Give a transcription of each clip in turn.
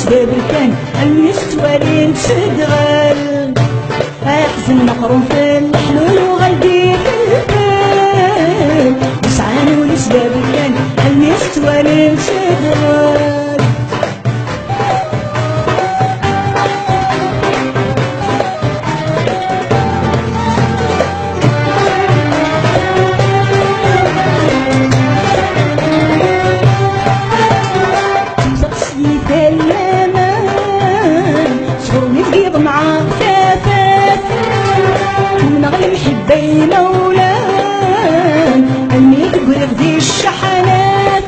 سباب كان المستوالين تدغل أحزن مقرون في الحلول وغلبي في البال بسعان ولسباب كان المستوالين تدغل بين أولاد أني تقرب ذي الشحنات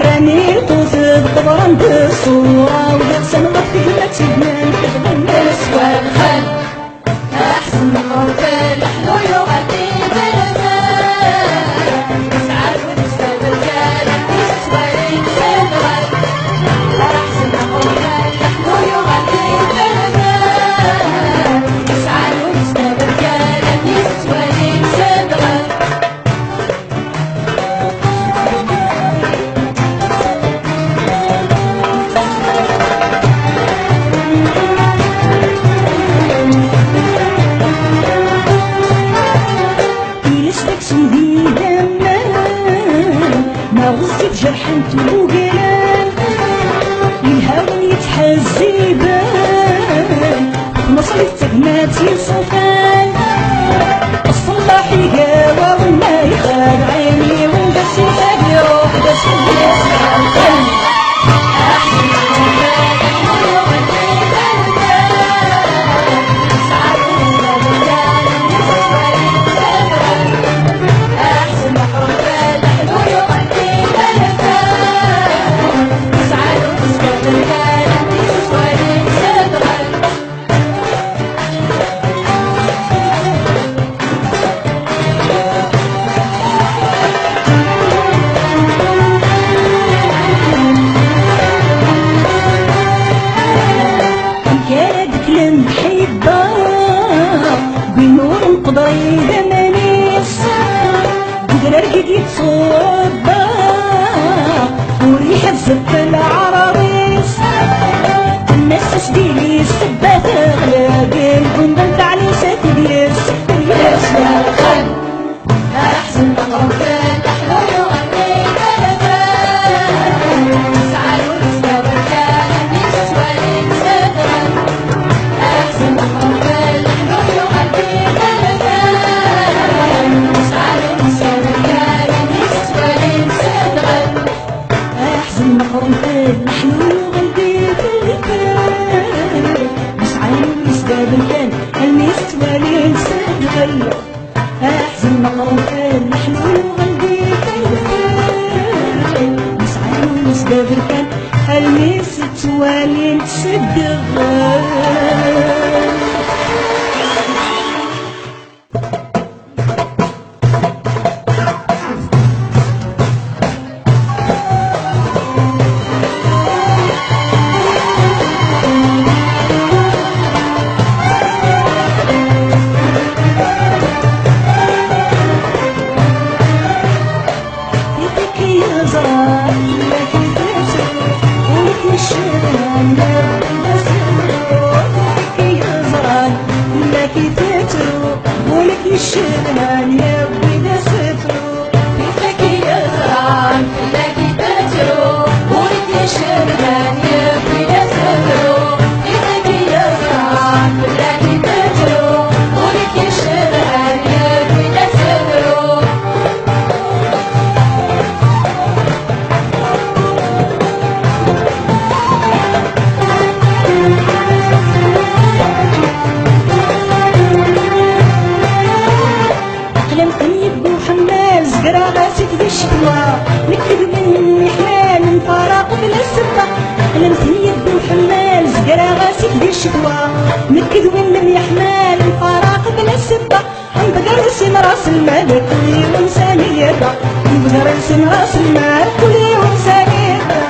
راني القوس بقبران بالصورة ويغسل غفي ما تبنان تبغى الناس والخل أحسن مقرب في الحلول وغدي بالمال نسعى ونسبة بالجال نسوالين تبغل أحسن مقرب في الحلول وغدي بالمال نسعى ونسبة بالجال نسوالين تبغل ما غزي بجرح انت وقلال الهوى يتحزي بال مصري تغماتي صفال الصلاح يقاوى وما يخاد عيني ونقص يخاد يروح بس يسمع قضايا منيس قدر ارقد يتصوبا وريحة زف العربيس الناس تسديلي السبات اغلاقي القنبل تعلي ساتبيس ياس يا الخل احسن مقرب في الحلول وغني بلفان سعال ونسبة بالكان نسوالين تدغل احسن مقرب في الحلول وغني مقرون في الحلول وغلبي في البال مسعين ويسباب كان المستوالين تدغل أحزن مقرون في الحلول وغلبي في البال مسعين ويسباب كان المستوالين تدغل الشبان يبغي نسفرو فيك يزرع لكي تجرو ولك الشبان يبغي نسفرو فيك يزرع لكي تجرو ولك الشبان يبغي نسفرو نكتب من حمال انفراق بلا سبة لمتني يدو حمال زقرا غاسك دي الشكوى نكتب من حمال انفراق بلا سبة نبقى رسم راس المال كلي ونساني يدا نبقى رسم راس المال كلي ونساني يدا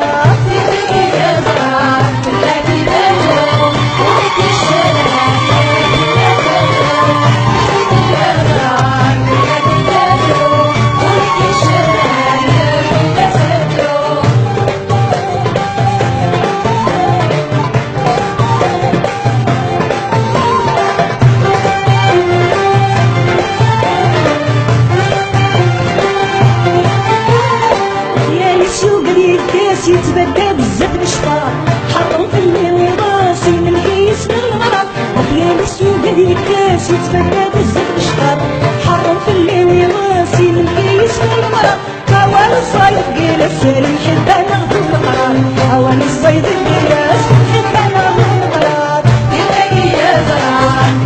يبدا بزاف الشطار حرم في الليل راسي من كيس من المرض وفيا السوق هذيك كاس يتفرى بزاف الشطار حرم في الليل راسي من كيس من المرض هوان الصيد جلس المحبة ناخدو القرار هوان الصيد جلس المحبة ناخدو القرار يلاقي يا زرع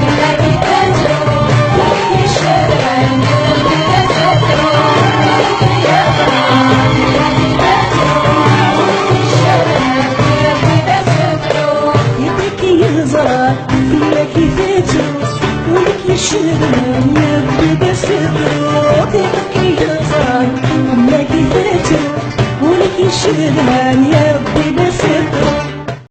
يلاقي تاجرو يلاقي الشارع يلاقي تاجرو يلاقي يا زرع يلاقي تاجرو يلاقي الشارع يلاقي تاجرو يديك يهزر فيا كيفاتو ولك الشغلان يبدا سبرو يديك يهزر فيا كيفاتو ولك الشغلان